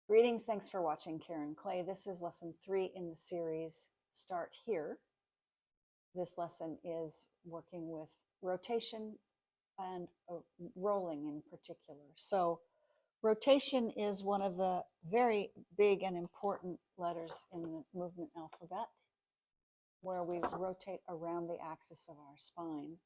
Greetings, thanks for watching Karen Clay. This is lesson 3 in the series Start Here. This lesson is working with rotation and rolling in particular. So rotation is one of the very big and important letters in the movement alphabet, where we rotate around the axis of our spine.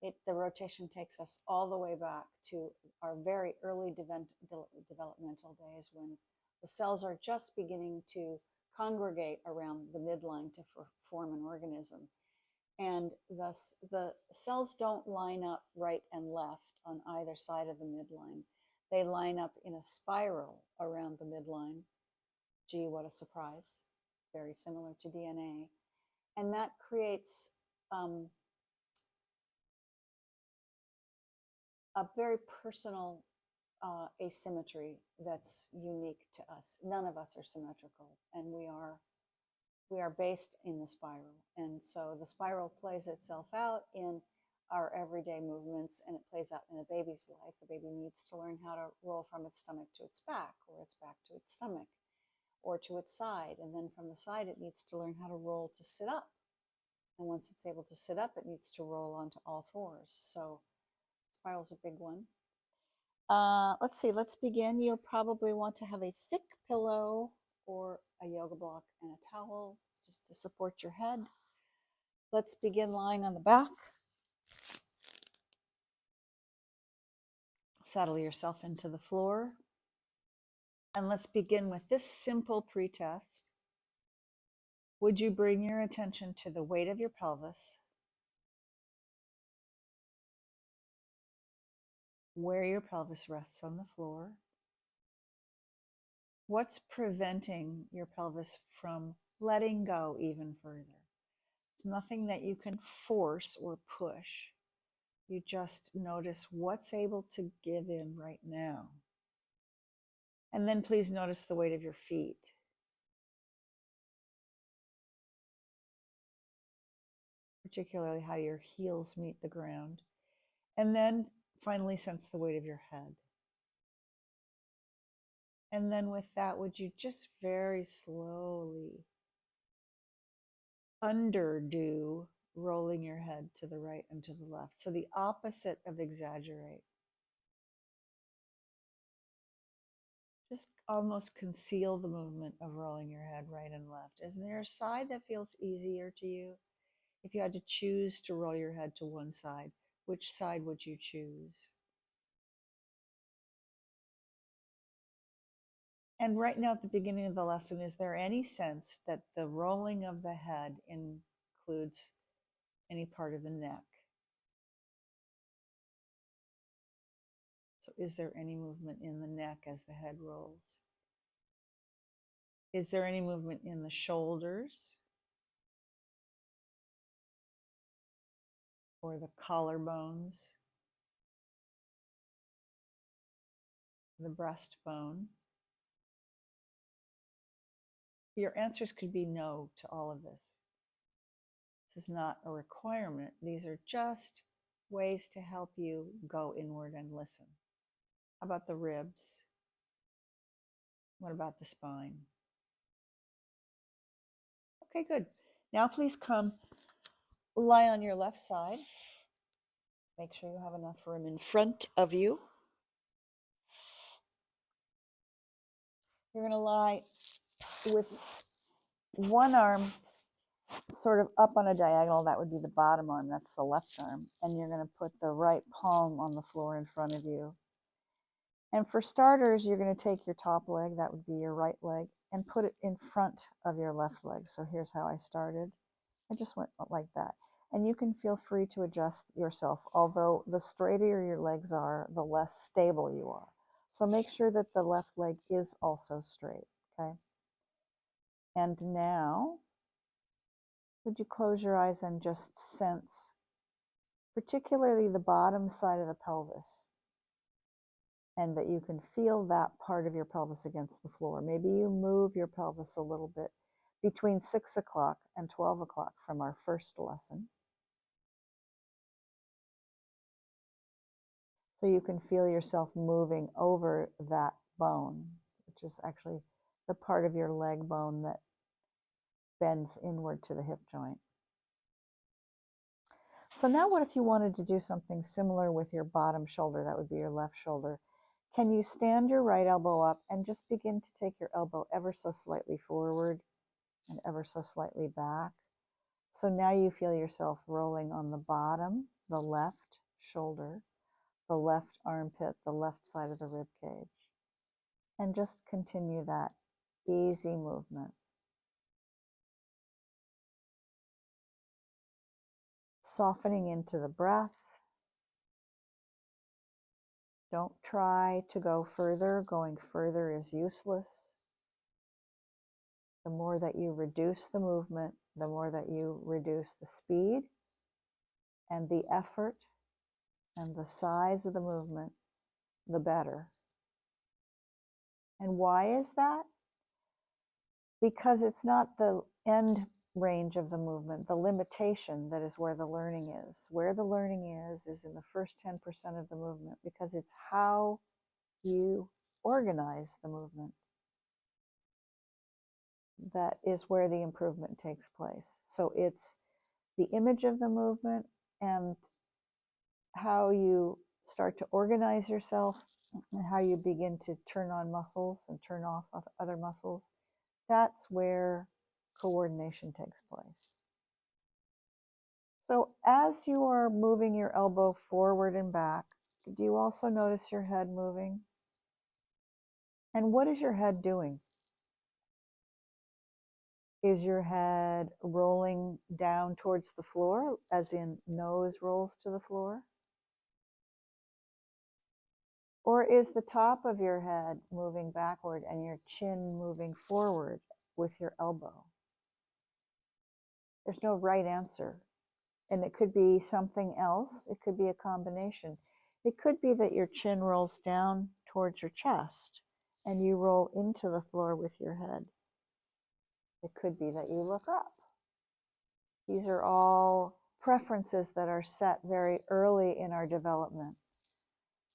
The rotation takes us all the way back to our very early developmental days, when the cells are just beginning to congregate around the midline to form an organism. And thus the cells don't line up right and left on either side of the midline. They line up in a spiral around the midline. Gee, what a surprise. Very similar to DNA. And that creates a very personal asymmetry that's unique to us. None of us are symmetrical, and we are based in the spiral. And so the spiral plays itself out in our everyday movements, and it plays out in the baby's life. The baby needs to learn how to roll from its stomach to its back, or its back to its stomach, or to its side. And then from the side, it needs to learn how to roll to sit up. And once it's able to sit up, it needs to roll onto all fours. So spiral's a big one. Let's see, let's begin. You'll probably want to have a thick pillow or a yoga block and a towel just to support your head. Let's begin lying on the back. Settle yourself into the floor. And let's begin with this simple pretest. Would you bring your attention to the weight of your pelvis, where your pelvis rests on the floor? What's preventing your pelvis from letting go even further? It's nothing that you can force or push. You just notice what's able to give in right now. And then please notice the weight of your feet. Particularly how your heels meet the ground. And then finally sense the weight of your head. And then with that, would you just very slowly underdo rolling your head to the right and to the left? So the opposite of exaggerate. Just almost conceal the movement of rolling your head right and left. Is there a side that feels easier to you? If you had to choose to roll your head to one side, which side would you choose? And right now at the beginning of the lesson, is there any sense that the rolling of the head includes any part of the neck? So is there any movement in the neck as the head rolls? Is there any movement in the shoulders or the collarbones, the breastbone? Your answers could be no to all of this. This is not a requirement. These are just ways to help you go inward and listen. How about the ribs? What about the spine? Okay, good. Now please come lie on your left side. Make sure you have enough room in front of you. You're going to lie with one arm sort of up on a diagonal. That would be the bottom arm. That's the left arm. And you're going to put the right palm on the floor in front of you. And for starters, you're going to take your top leg, that would be your right leg, and put it in front of your left leg. So here's how I started. I just went like that. And you can feel free to adjust yourself, although the straighter your legs are, the less stable you are. So make sure that the left leg is also straight, okay? And now, would you close your eyes and just sense, particularly the bottom side of the pelvis, and that you can feel that part of your pelvis against the floor. Maybe you move your pelvis a little bit between 6 o'clock and 12 o'clock from our first lesson. So you can feel yourself moving over that bone. which is actually the part of your leg bone that bends inward to the hip joint. So now what if you wanted to do something similar with your bottom shoulder? That would be your left shoulder. Can you stand your right elbow up and just begin to take your elbow ever so slightly forward and ever so slightly back? So now you feel yourself rolling on the bottom, the left shoulder, the left armpit, the left side of the rib cage. And just continue that easy movement. Softening into the breath. Don't try to go further. Going further is useless. The more that you reduce the movement, the more that you reduce the speed and the effort and the size of the movement, the better. And why is that? Because it's not the end range of the movement, the limitation that is where the learning is. Where the learning is in the first 10% of the movement, because it's how you organize the movement that is where the improvement takes place. So it's the image of the movement and how you start to organize yourself and how you begin to turn on muscles and turn off other muscles. That's where coordination takes place. So as you are moving your elbow forward and back, do you also notice your head moving? And what is your head doing? Is your head rolling down towards the floor, as in nose rolls to the floor? Or is the top of your head moving backward and your chin moving forward with your elbow? There's no right answer. And it could be something else. It could be a combination. It could be that your chin rolls down towards your chest and you roll into the floor with your head. It could be that you look up. These are all preferences that are set very early in our development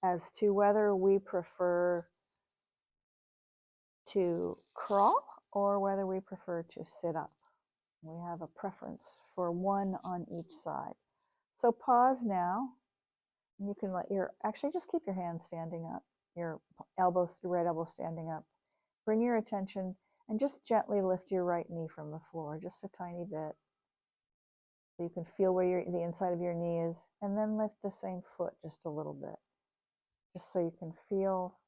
as to whether we prefer to crawl or whether we prefer to sit up. We have a preference for one on each side. So pause now, and you can actually just keep your hand standing up, your right elbow standing up. Bring your attention and just gently lift your right knee from the floor, just a tiny bit. So you can feel where the inside of your knee is, and then lift the same foot just a little bit, just so you can feel.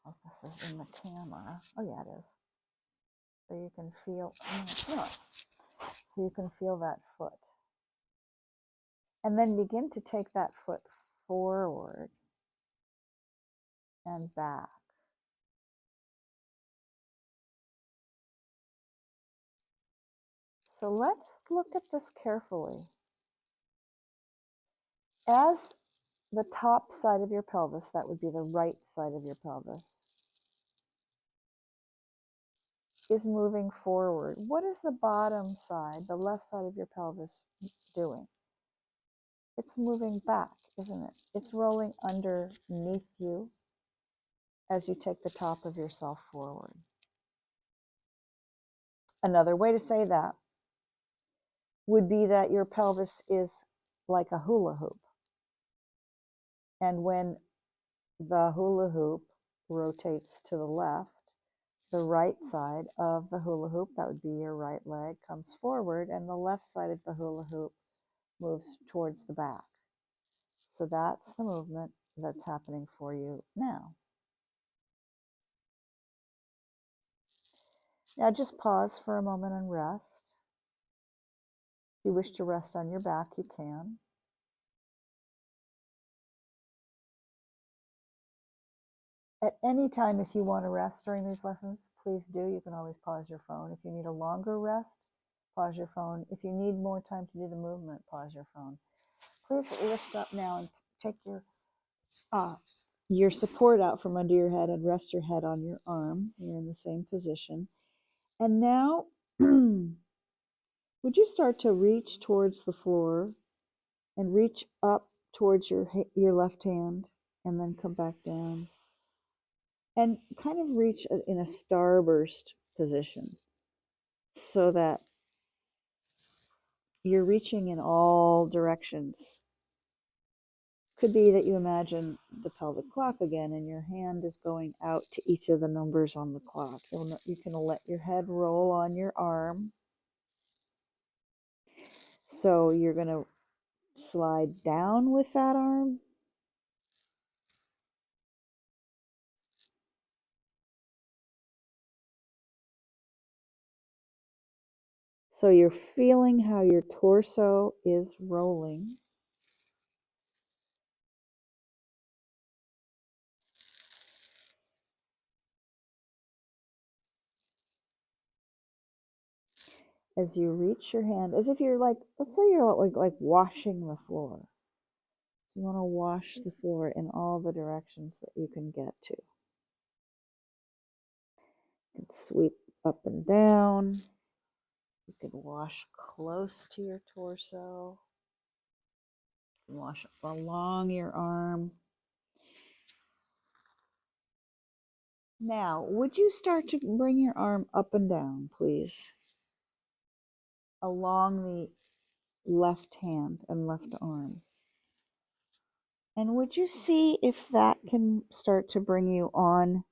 Oh, this is in the camera. Oh yeah, it is. So you can feel. Oh, it's not. So you can feel that foot, and then begin to take that foot forward and back. So let's look at this carefully. As the top side of your pelvis, that would be the right side of your pelvis, is moving forward, what is the bottom side, the left side of your pelvis, doing? It's moving back, isn't it? It's rolling underneath you as you take the top of yourself forward. Another way to say that would be that your pelvis is like a hula hoop. And when the hula hoop rotates to the left, the right side of the hula hoop, that would be your right leg, comes forward, and the left side of the hula hoop moves towards the back. So that's the movement that's happening for you now. Now just pause for a moment and rest. If you wish to rest on your back, you can. At any time, if you want to rest during these lessons, please do. You can always pause your phone. If you need a longer rest, pause your phone. If you need more time to do the movement, pause your phone. Please lift up now and take your support out from under your head and rest your head on your arm. You're in the same position. And now, would you start to reach towards the floor and reach up towards your left hand and then come back down? And kind of reach in a starburst position so that you're reaching in all directions. Could be that you imagine the pelvic clock again and your hand is going out to each of the numbers on the clock. You can let your head roll on your arm. So you're going to slide down with that arm. So you're feeling how your torso is rolling. As you reach your hand, as if you're like, let's say you're like washing the floor. So you want to wash the floor in all the directions that you can get to. You can sweep up and down. You can wash close to your torso. You can wash along your arm. Now, would you start to bring your arm up and down, please? Along the left hand and left arm. And would you see if that can start to bring you on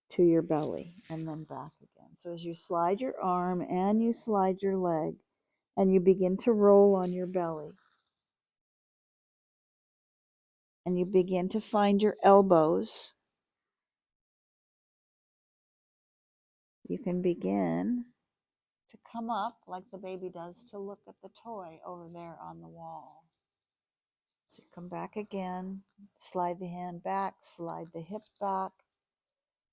to your belly and then back again? So as you slide your arm and you slide your leg and you begin to roll on your belly and you begin to find your elbows, you can begin to come up like the baby does to look at the toy over there on the wall. So come back again, slide the hand back, slide the hip back,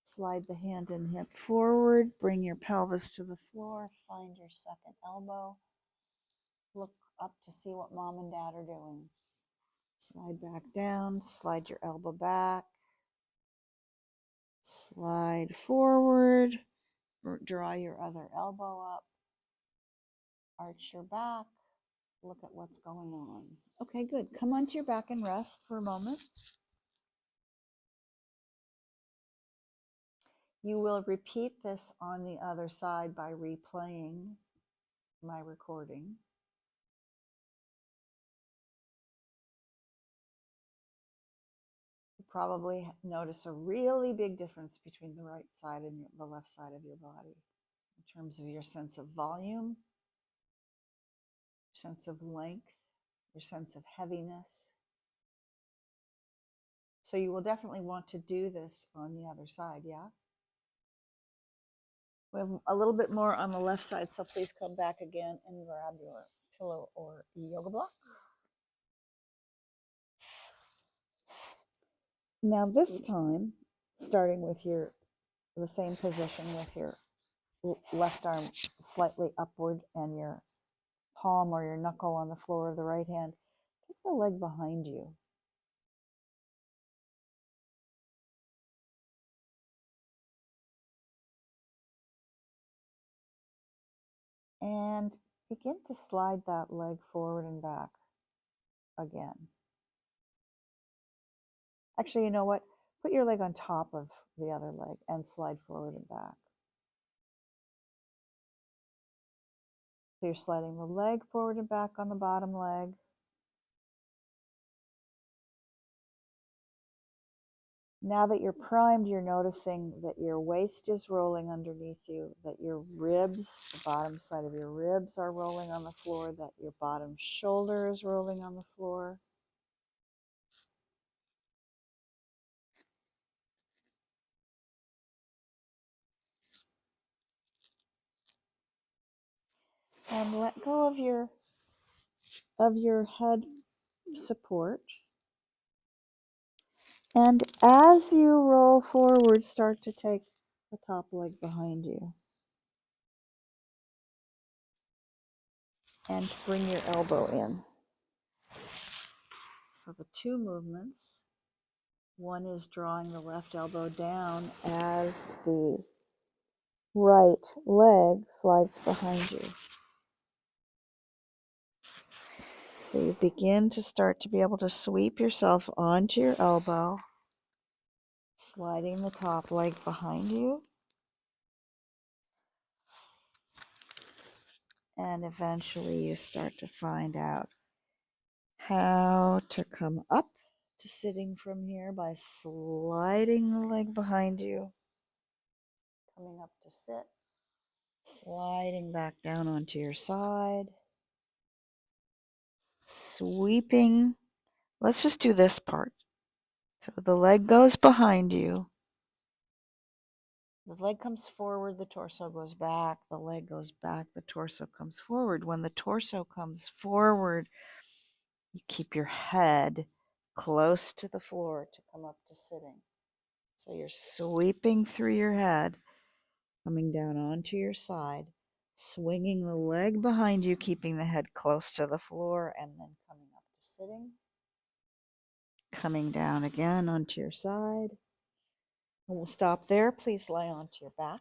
slide the hand and hip forward, bring your pelvis to the floor, find your second elbow, look up to see what mom and dad are doing. Slide back down, slide your elbow back, slide forward, draw your other elbow up, arch your back, look at what's going on. Okay, good. Come onto your back and rest for a moment. You will repeat this on the other side by replaying my recording. You probably notice a really big difference between the right side and the left side of your body in terms of your sense of volume, sense of length, your sense of heaviness. So you will definitely want to do this on the other side, yeah? We have a little bit more on the left side, so please come back again and grab your pillow or yoga block. Now this time, starting with the same position with your left arm slightly upward and your palm or your knuckle on the floor of the right hand, take the leg behind you. And begin to slide that leg forward and back again. Actually, you know what? Put your leg on top of the other leg and slide forward and back. So you're sliding the leg forward and back on the bottom leg. Now that you're primed, you're noticing that your waist is rolling underneath you, that your ribs, the bottom side of your ribs are rolling on the floor, that your bottom shoulder is rolling on the floor. And let go of your head support. And as you roll forward, start to take the top leg behind you. And bring your elbow in. So the two movements, one is drawing the left elbow down as the right leg slides behind you. So you begin to start to be able to sweep yourself onto your elbow, sliding the top leg behind you. And eventually you start to find out how to come up to sitting from here by sliding the leg behind you, coming up to sit, sliding back down onto your side, sweeping. Let's just do this part. So the leg goes behind you. The leg comes forward, the torso goes back, the leg goes back, the torso comes forward. When the torso comes forward, you keep your head close to the floor to come up to sitting. So you're sweeping through your head, coming down onto your side, swinging the leg behind you, keeping the head close to the floor, and then coming up to sitting. Coming down again onto your side. And we'll stop there. Please lie onto your back.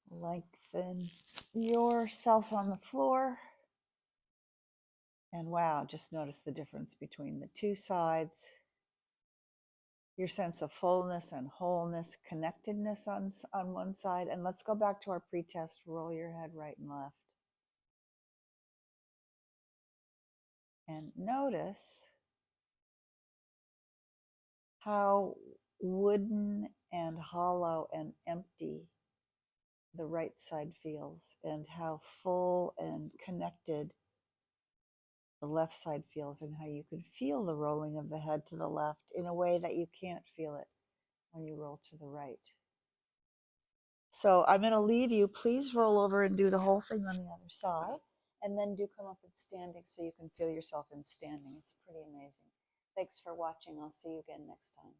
Lengthen yourself on the floor. And wow, just notice the difference between the two sides. Your sense of fullness and wholeness, connectedness on one side. And let's go back to our pre-test. Roll your head right and left. And notice how wooden and hollow and empty the right side feels, and how full and connected the left side feels, and how you can feel the rolling of the head to the left in a way that you can't feel it when you roll to the right. So I'm going to leave you. Please roll over and do the whole thing on the other side, and then do come up in standing so you can feel yourself in standing. It's pretty amazing. Thanks for watching. I'll see you again next time.